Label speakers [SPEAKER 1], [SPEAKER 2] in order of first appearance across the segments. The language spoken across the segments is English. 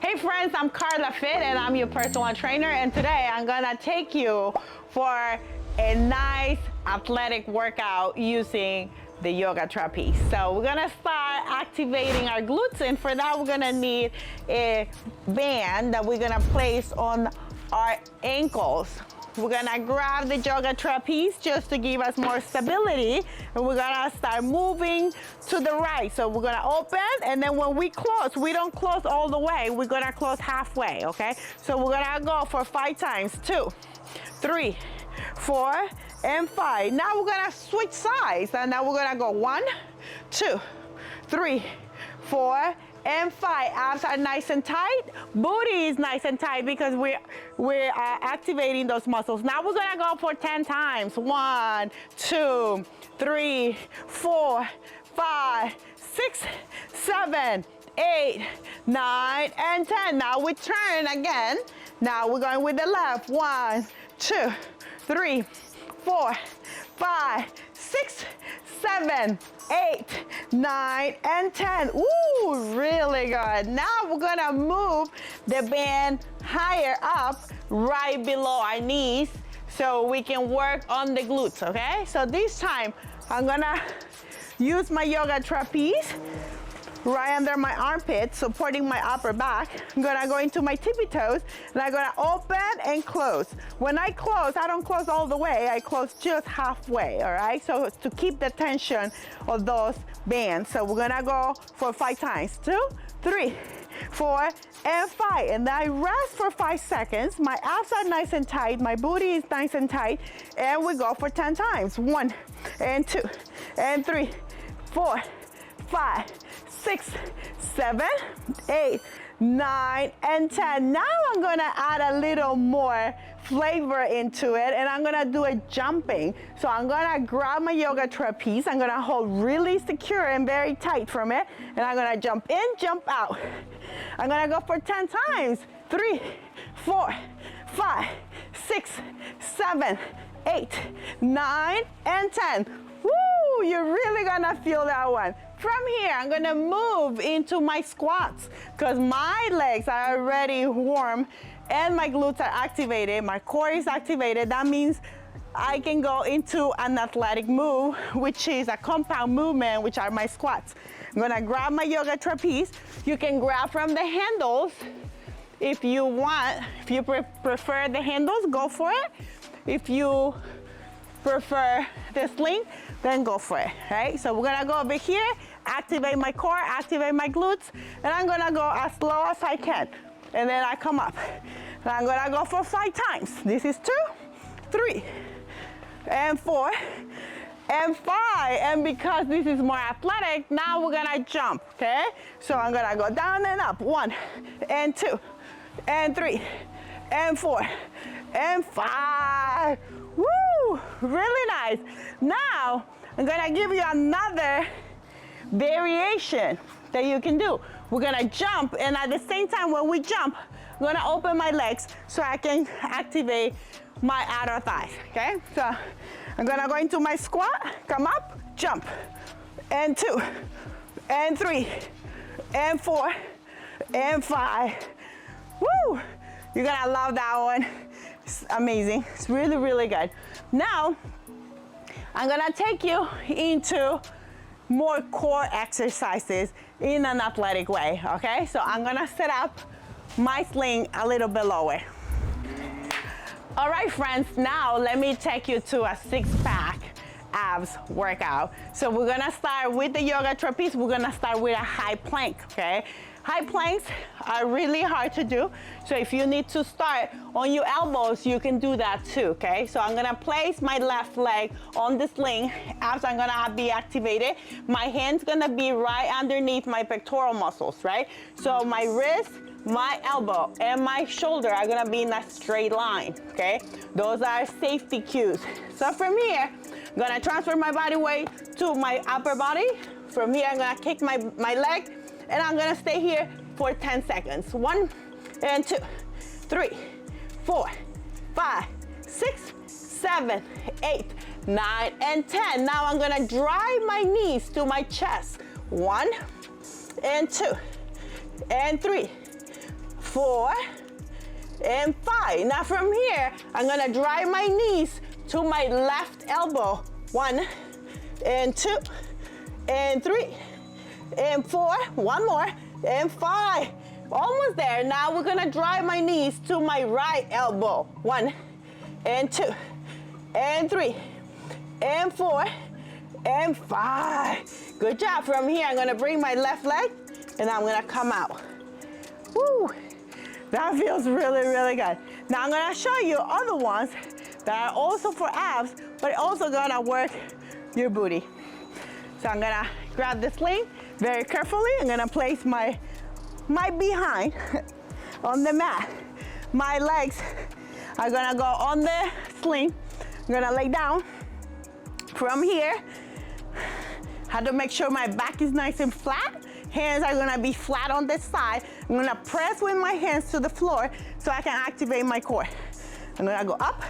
[SPEAKER 1] Hey friends, I'm KarlaFit and I'm your personal trainer, and today I'm gonna take you for a nice athletic workout using the yoga trapeze. So we're gonna start activating our glutes, and for that we're gonna need a band that we're gonna place on our ankles. We're gonna grab the yoga trapeze just to give us more stability, and we're gonna start moving to the right. So we're gonna open, and then when we close, we don't close all the way, we're gonna close halfway, okay? So we're gonna go for 5 times, 2, 3, 4, and 5. Now we're gonna switch sides, and now we're gonna go 1, 2, 3, 4, and 5. Abs are nice and tight. Booty is nice and tight because we're activating those muscles. Now we're gonna go for 10 times. 1, 2, 3, 4, 5, 6, 7, 8, 9, and 10. Now we turn again. Now we're going with the left. 1, 2, 3, 4, 5, 6, 7, 8, 9, and 10. Ooh, really good. Now we're gonna move the band higher up, right below our knees, so we can work on the glutes, okay? So this time, I'm gonna use my yoga trapeze right under my armpit, supporting my upper back. I'm gonna go into my tippy toes, and I'm gonna open and close. When I close, I don't close all the way, I close just halfway, all right? So to keep the tension of those bands. So we're gonna go for 5 times. 2, 3, 4, and 5. And I rest for 5 seconds. My abs are nice and tight, my booty is nice and tight, and we go for 10 times. 1, and 2, and 3, 4, 5, 6, 7, 8, 9, and 10. Now I'm gonna add a little more flavor into it, and I'm gonna do a jumping. So I'm gonna grab my yoga trapeze, I'm gonna hold really secure and very tight from it, and I'm gonna jump in, jump out. I'm gonna go for 10 times. 3, 4, 5, 6, 7, 8, 9, and 10. Woo, you're really gonna feel that one. From here, I'm gonna move into my squats because my legs are already warm and my glutes are activated, my core is activated. That means I can go into an athletic move, which is a compound movement, which are my squats. I'm gonna grab my yoga trapeze. You can grab from the handles if you want. If you prefer the handles, go for it. If you prefer the sling, then go for it, right? So we're gonna go over here, activate my core, activate my glutes, and I'm gonna go as slow as I can. And then I come up. And I'm gonna go for 5 times. This is 2, 3, and 4, and 5. And because this is more athletic, now we're gonna jump, okay? So I'm gonna go down and up. 1, and 2, and 3, and 4, and 5. Woo, really nice. Now, I'm gonna give you another variation that you can do. We're gonna jump, and at the same time when we jump, I'm gonna open my legs so I can activate my outer thighs, okay? So I'm gonna go into my squat, come up, jump, and 2, and 3, and 4, and 5. Woo, you're gonna love that one. It's amazing, it's really, really good. Now, I'm gonna take you into more core exercises in an athletic way, okay? So I'm gonna set up my sling a little bit lower. All right, friends, now let me take you to a 6-pack abs workout. So we're gonna start with the yoga trapeze. We're gonna start with a high plank, okay? High planks are really hard to do, so if you need to start on your elbows, you can do that too, okay? So I'm gonna place my left leg on the sling, abs are gonna be activated. My hand's gonna be right underneath my pectoral muscles, right? So my wrist, my elbow, and my shoulder are gonna be in a straight line, okay? Those are safety cues. So from here, I'm gonna transfer my body weight to my upper body. From here, I'm gonna kick my leg, and I'm gonna stay here for 10 seconds. 1, and 2, 3, 4, 5, 6, 7, 8, 9, and 10. Now I'm gonna drive my knees to my chest. 1, and 2, and 3, 4, and 5. Now from here, I'm gonna drive my knees to my left elbow. 1, and 2, and 3, and 4. One more, and 5. Almost there. Now we're gonna drive my knees to my right elbow. 1, and 2, and 3, and 4, and 5. Good job. From here, I'm gonna bring my left leg, and I'm gonna come out. Woo! That feels really, really good. Now I'm gonna show you other ones that are also for abs, but also gonna work your booty. So I'm gonna grab the sling very carefully. I'm gonna place my behind on the mat. My legs are gonna go on the sling. I'm gonna lay down. From here, have to make sure my back is nice and flat. Hands are gonna be flat on this side. I'm gonna press with my hands to the floor so I can activate my core. I'm gonna go up.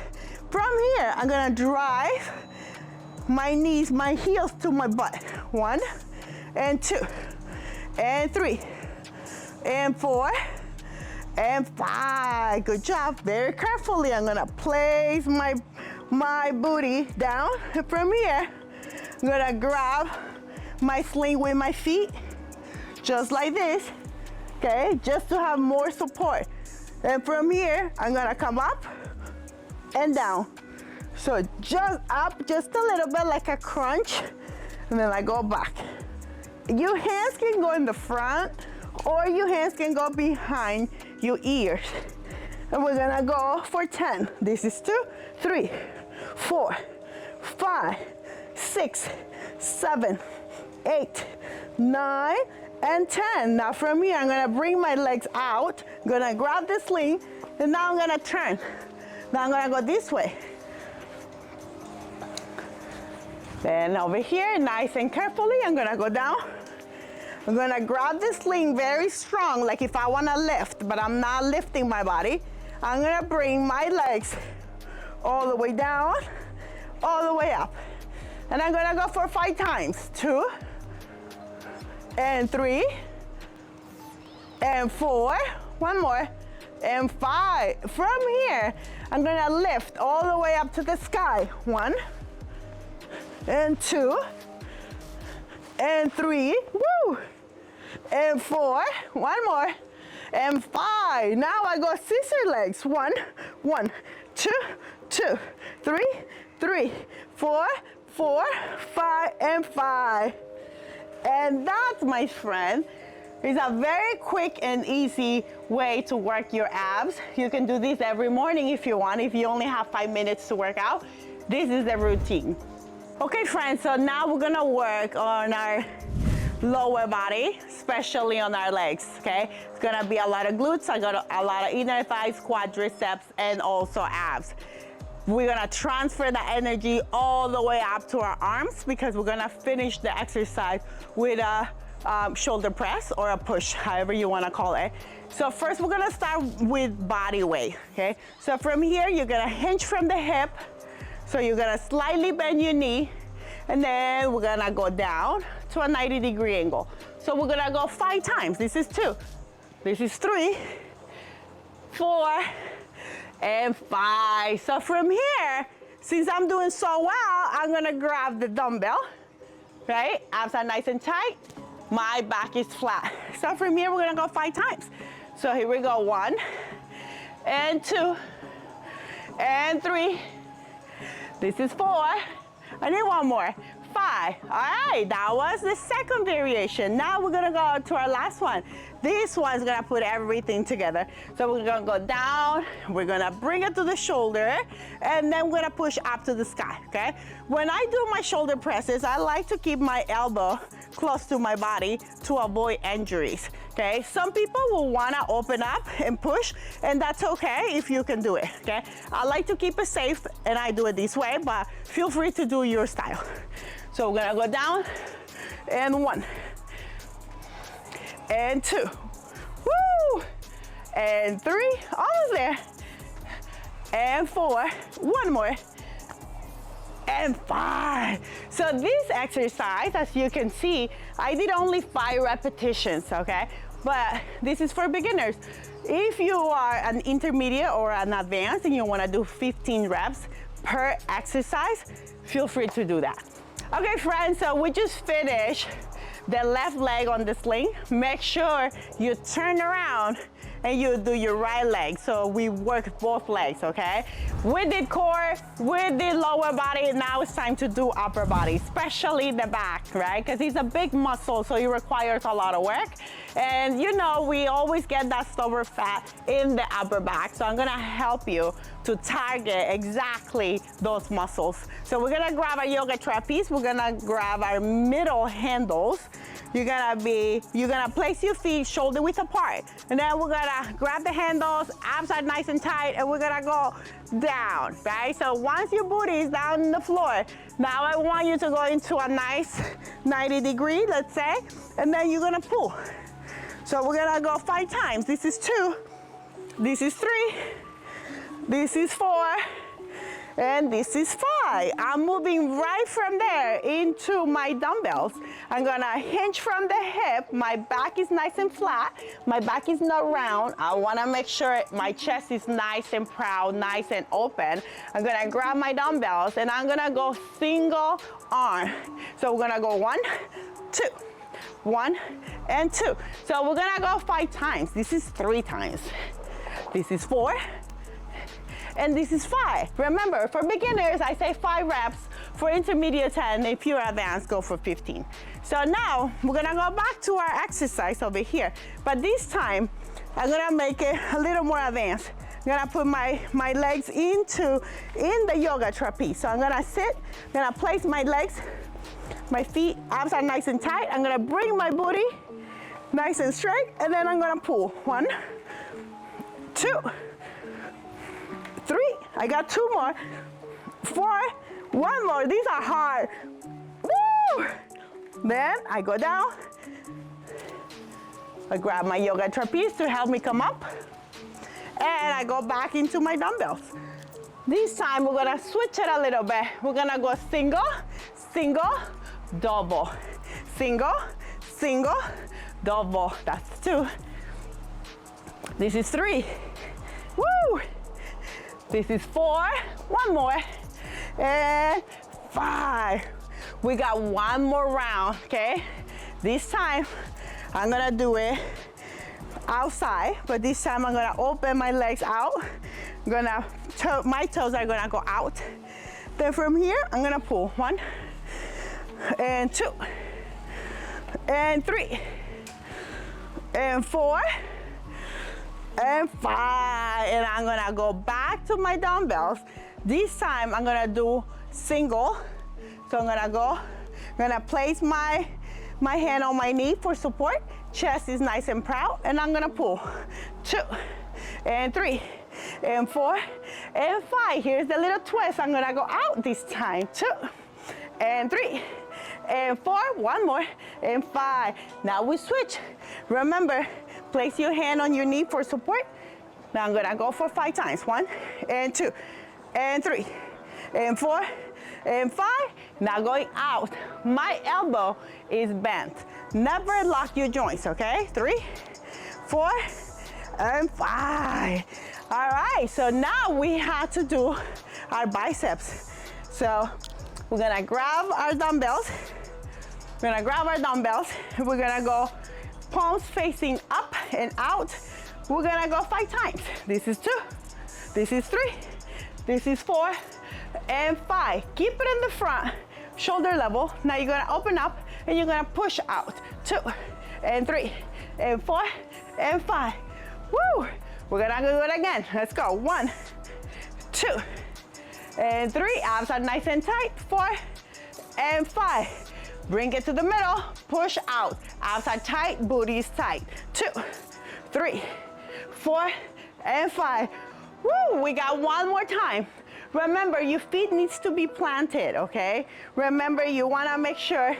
[SPEAKER 1] From here, I'm gonna drive my knees, my heels to my butt. 1, and 2, and 3, and 4, and 5. Good job. Very carefully, I'm gonna place my booty down. From here, I'm gonna grab my sling with my feet, just like this, okay? Just to have more support. And from here, I'm gonna come up and down. So just up, just a little bit like a crunch, and then I go back. Your hands can go in the front, or your hands can go behind your ears. And we're gonna go for 10. This is 2, 3, 4, 5, 6, 7, 8, 9, and 10. Now from here, I'm gonna bring my legs out. I'm gonna grab the sling, and now I'm gonna turn. Now I'm gonna go this way. Then over here, nice and carefully, I'm gonna go down. I'm gonna grab the sling very strong, like if I wanna lift, but I'm not lifting my body. I'm gonna bring my legs all the way down, all the way up. And I'm gonna go for 5 times. 2, and 3, and 4, one more, and 5. From here, I'm gonna lift all the way up to the sky. 1, and 2, and 3, woo, and 4, one more, and 5. Now I go scissor legs. 1, 2, 2, 3, 3, 4, 4, 5, and 5. And that, my friend, is a very quick and easy way to work your abs. You can do this every morning if you want, if you only have 5 minutes to work out. This is the routine. Okay, friends, so now we're gonna work on our lower body, especially on our legs, okay? It's gonna be a lot of glutes, I got a lot of inner thighs, quadriceps, and also abs. We're gonna transfer the energy all the way up to our arms because we're gonna finish the exercise with a shoulder press or a push, however you wanna call it. So first we're gonna start with body weight, okay? So from here, you're gonna hinge from the hip. So you're gonna slightly bend your knee, and then we're gonna go down to a 90-degree angle. So we're gonna go 5 times. This is 2, this is 3, 4, and 5. So from here, since I'm doing so well, I'm gonna grab the dumbbell, right? Abs are nice and tight, my back is flat. So from here, we're gonna go 5 times. So here we go, 1, and 2, and 3, this is 4, I need one more, 5. All right, that was the second variation. Now we're gonna go to our last one. This one's gonna put everything together. So we're gonna go down, we're gonna bring it to the shoulder, and then we're gonna push up to the sky, okay? When I do my shoulder presses, I like to keep my elbow close to my body to avoid injuries, okay? Some people will wanna open up and push, and that's okay if you can do it, okay? I like to keep it safe, and I do it this way, but feel free to do your style. So we're gonna go down, and 1, and 2, woo, and 3, almost there, and 4, one more, and 5. So this exercise, as you can see, I did only 5 repetitions, okay? but this is for beginners. If you are an intermediate or an advanced and you wanna do 15 reps per exercise, feel free to do that. Okay friends, so we just finished the left leg on the sling. Make sure you turn around and you do your right leg. So we work both legs, okay? We did core, we did lower body, now it's time to do upper body, especially the back, right? Because it's a big muscle, so it requires a lot of work. And you know, we always get that stubborn fat in the upper back. So I'm gonna help you to target exactly those muscles. So we're gonna grab our yoga trapeze, we're gonna grab our middle handles. You're gonna place your feet shoulder width apart. And then we're gonna grab the handles, abs are nice and tight, and we're gonna go down, right? So once your booty is down on the floor, now I want you to go into a nice 90 degree, let's say, and then you're gonna pull. So we're gonna go 5 times. This is 2, this is 3, this is 4, and this is 5. I'm moving right from there into my dumbbells. I'm gonna hinge from the hip. My back is nice and flat. My back is not round. I wanna make sure my chest is nice and proud, nice and open. I'm gonna grab my dumbbells and I'm gonna go single arm. So we're gonna go 1, 2, 1, and 2. So we're gonna go 5 times. This is 3 times. This is 4. And this is 5. Remember, for beginners, I say 5 reps. For intermediate 10, if you're advanced, go for 15. So now, we're gonna go back to our exercise over here. But this time, I'm gonna make it a little more advanced. I'm gonna put my legs in the yoga trapeze. So I'm gonna sit, I'm gonna place my legs, my feet, abs are nice and tight. I'm gonna bring my booty nice and straight, and then I'm gonna pull. 1, 2, 3, I got 2 more, 4, 1 more. These are hard. Woo! Then I go down. I grab my yoga trapeze to help me come up. And I go back into my dumbbells. This time we're gonna switch it a little bit. We're gonna go single, single, double. Single, single, double. That's 2. This is 3. Woo! This is 4, 1 more, and 5. We got 1 more round, okay? This time, I'm gonna do it outside, but this time I'm gonna open my legs out. My toes are gonna go out. Then from here, I'm gonna pull. 1, and 2, and 3, and 4, and 5, and I'm gonna go back to my dumbbells. This time I'm gonna do single. So I'm gonna place my hand on my knee for support. Chest is nice and proud, and I'm gonna pull. 2, and 3, and 4, and 5. Here's the little twist. I'm gonna go out this time. 2, and 3, and 4, 1 more, and 5. Now we switch. Remember, place your hand on your knee for support. Now I'm gonna go for 5 times. 1, and 2, and 3, and 4, and 5. Now going out. My elbow is bent. Never lock your joints, okay? 3, 4, and 5. All right, so now we have to do our biceps. So we're gonna grab our dumbbells. We're gonna go palms facing up and out. We're gonna go 5 times. This is 2, this is 3, this is 4, and 5. Keep it in the front, shoulder level. Now you're gonna open up and you're gonna push out. 2, and 3, and 4, and 5. Woo! We're gonna do it again. Let's go. 1, 2, and 3. Abs are nice and tight. 4, and 5. Bring it to the middle, push out. Abs are tight, booty is tight. 2, 3, 4, and 5. Woo, we got 1 more time. Remember, your feet needs to be planted, okay? Remember, you wanna make sure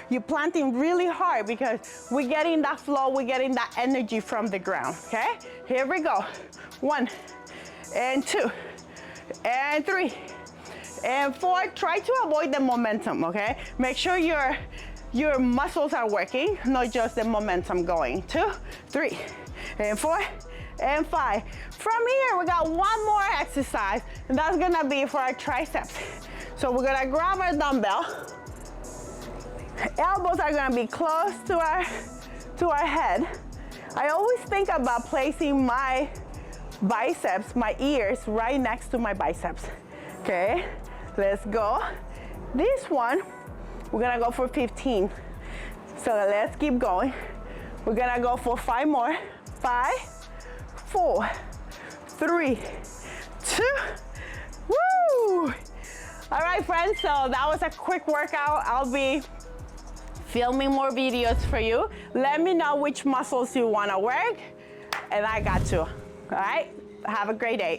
[SPEAKER 1] you're planting really hard because we're getting that flow, we're getting that energy from the ground, okay? Here we go. 1, and 2, and 3, and 4. Try to avoid the momentum, okay? Make sure your your muscles are working, not just the momentum going. 2, 3, and 4, and 5. From here, we got one more exercise, and that's gonna be for our triceps. So we're gonna grab our dumbbell. Elbows are gonna be close to our head. I always think about placing my biceps, my ears, right next to my biceps. Okay, let's go. This one, we're gonna go for 15. So let's keep going. We're gonna go for 5 more. 5, 4, 3, 2, woo! All right, friends, so that was a quick workout. I'll be filming more videos for you. Let me know which muscles you wanna work, and I got you. All right, have a great day.